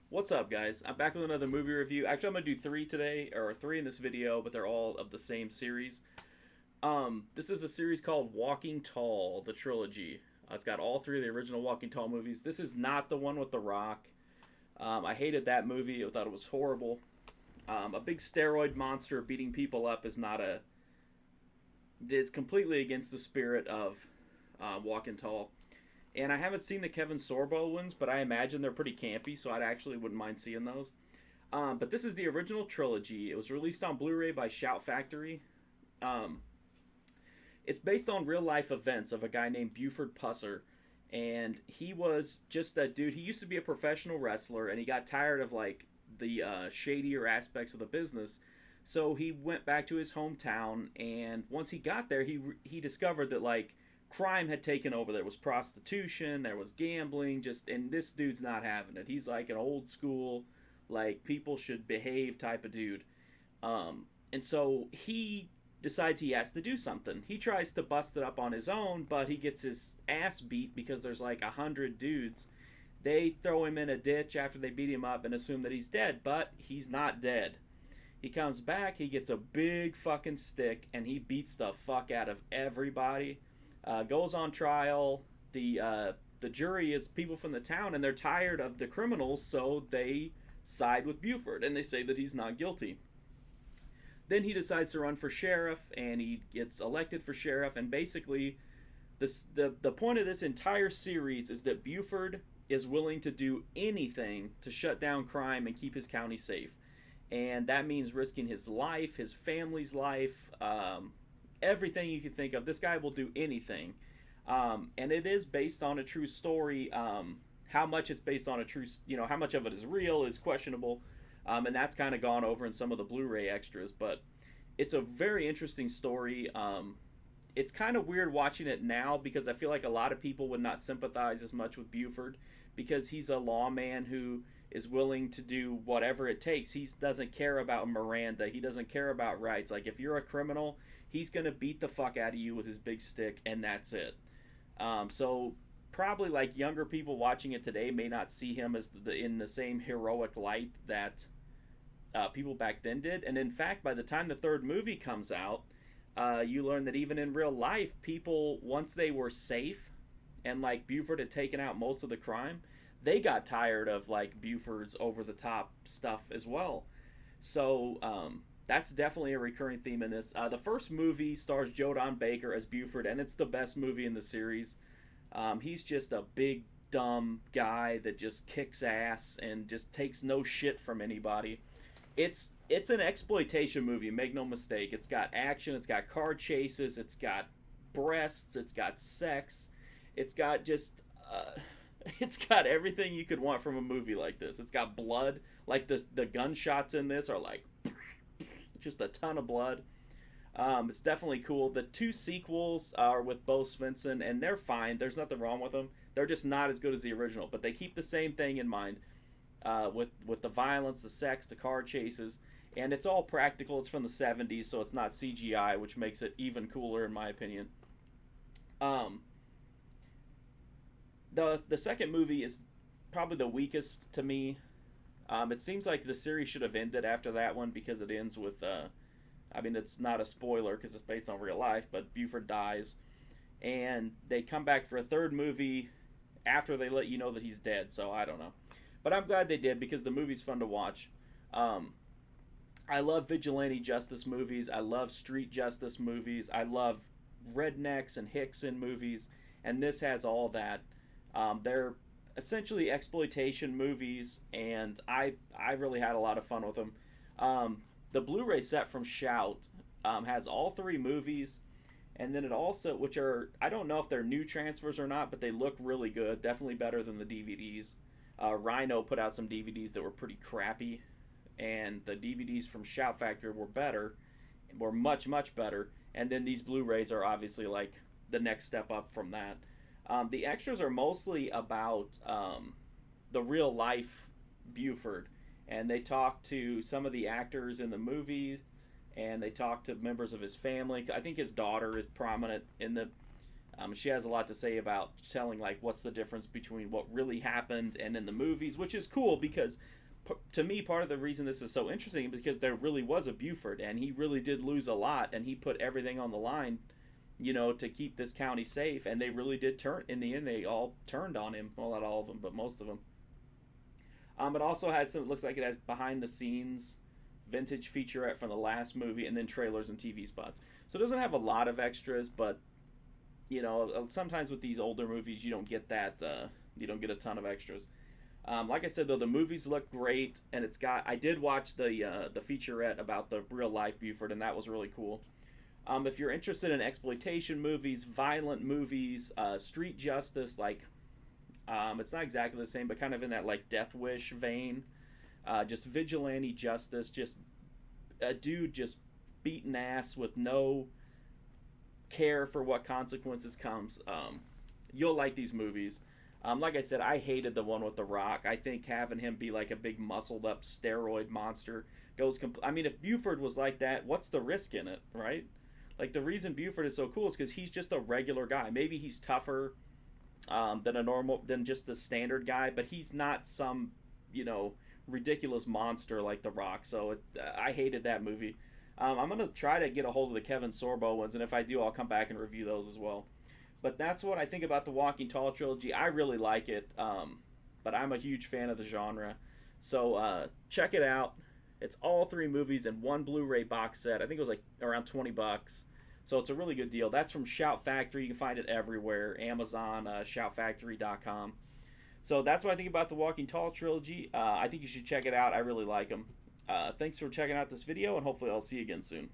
What's up, guys? I'm back with another movie review. Actually, I'm gonna do three today, or three in this video, but they're all of the same series. This is a series called Walking Tall, the trilogy. It's got all three of the original Walking Tall movies. This is not the one with The Rock. I hated that movie. I thought it was horrible. A big steroid monster beating people up is not a. It's completely against the spirit of Walking Tall. And I haven't seen the Kevin Sorbo ones, but I imagine they're pretty campy, so I actually wouldn't mind seeing those. But this is the original trilogy. It was released on Blu-ray by Shout Factory. Um, it's based on real life events of a guy named Buford Pusser, and he was just that dude. He used to be a professional wrestler, and he got tired of like the shadier aspects of the business. So he went back to his hometown, and once he got there, he discovered that like crime had taken over. There was prostitution, there was gambling, just and this dude's not having it. He's like an old school, like people should behave type of dude. And so he decides he has to do something. He tries to bust it up on his own, but he gets his ass beat because there's like 100 dudes. They throw him in a ditch after they beat him up and assume that he's dead, but he's not dead. He comes back, he gets a big fucking stick, and he beats the fuck out of everybody. Goes on trial. The jury is people from the town, and they're tired of the criminals, so they side with Buford, and they say that he's not guilty. Then he decides to run for sheriff, and he gets elected for sheriff. And basically, the point of this entire series is that Buford is willing to do anything to shut down crime and keep his county safe, and that means risking his life, his family's life, everything you can think of. This guy will do anything, and it is based on a true story. How much it's based on a true, how much of it is real is questionable, and that's kind of gone over in some of the Blu-ray extras. But it's a very interesting story. It's kind of weird watching it now because I feel like a lot of people would not sympathize as much with Buford because he's a lawman who is willing to do whatever it takes. He doesn't care about Miranda. He doesn't care about rights. Like, if you're a criminal, he's going to beat the fuck out of you with his big stick, and that's it. So probably like younger people watching it today may not see him as in the same heroic light that people back then did. And in fact, by the time the third movie comes out, you learn that even in real life, people, once they were safe and like Buford had taken out most of the crime, they got tired of like Buford's over the top stuff as well. So that's definitely a recurring theme in this. The first movie stars Jodan Baker as Buford, and it's the best movie in the series. He's just a big dumb guy that just kicks ass and just takes no shit from anybody. It's an exploitation movie, make no mistake. It's got action, it's got car chases, it's got breasts, it's got sex, it's got just it's got everything you could want from a movie like this. It's got blood, like the gunshots in this are like just a ton of blood. It's definitely cool. The two sequels are with Bo Svensson, and they're fine. There's nothing wrong with them. They're just not as good as the original, but they keep the same thing in mind. With the violence, the sex, the car chases, and it's all practical. It's from the 70s, so it's not CGI, which makes it even cooler in my opinion. The second movie is probably the weakest to me. It seems like the series should have ended after that one because it ends with, I mean, it's not a spoiler because it's based on real life, but Buford dies, and they come back for a third movie after they let you know that he's dead. So I don't know. But I'm glad they did because the movie's fun to watch. I love vigilante justice movies. I love street justice movies. I love rednecks and hicks in movies. And this has all that. They're essentially exploitation movies, and I really had a lot of fun with them. The Blu-ray set from Shout has all three movies. And then it also, which are, I don't know if they're new transfers or not, but they look really good. Definitely better than the DVDs. Rhino put out some DVDs that were pretty crappy, and the DVDs from Shout Factory were better, were much, much better, and then these Blu-rays are obviously like the next step up from that. The extras are mostly about the real life Buford, and they talk to some of the actors in the movie, and they talk to members of his family. I think his daughter is prominent in the She has a lot to say about telling like what's the difference between what really happened and in the movies, which is cool because to me part of the reason this is so interesting is because there really was a Buford and he really did lose a lot and he put everything on the line, to keep this county safe, and they really did turn. In the end, they all turned on him. Well, not all of them, but most of them. It also has some. It looks like it has behind the scenes, vintage featurette from the last movie, and then trailers and TV spots. So it doesn't have a lot of extras, but sometimes with these older movies, you don't get that. You don't get a ton of extras. Like I said, though, the movies look great, and it's got. I did watch the featurette about the real life Buford, and that was really cool. If you're interested in exploitation movies, violent movies, street justice, like it's not exactly the same, but kind of in that like Death Wish vein, just vigilante justice, just a dude just beating ass with no care for what consequences comes. You'll like these movies. Like I said, I hated the one with The Rock. I think having him be like a big muscled up steroid monster goes. I mean, if Buford was like that, what's the risk in it, right? Like the reason Buford is so cool is because he's just a regular guy. Maybe he's tougher than just the standard guy, but he's not some ridiculous monster like The Rock. So I hated that movie. I'm gonna try to get a hold of the Kevin Sorbo ones, and if I do, I'll come back and review those as well. But that's what I think about the Walking Tall trilogy. I really like it, but I'm a huge fan of the genre. So check it out. It's all three movies in one Blu-ray box set. I think it was like around $20. So it's a really good deal. That's from Shout Factory. You can find it everywhere. Amazon, shoutfactory.com. So that's what I think about the Walking Tall trilogy. I think you should check it out. I really like them. Thanks for checking out this video, and hopefully I'll see you again soon.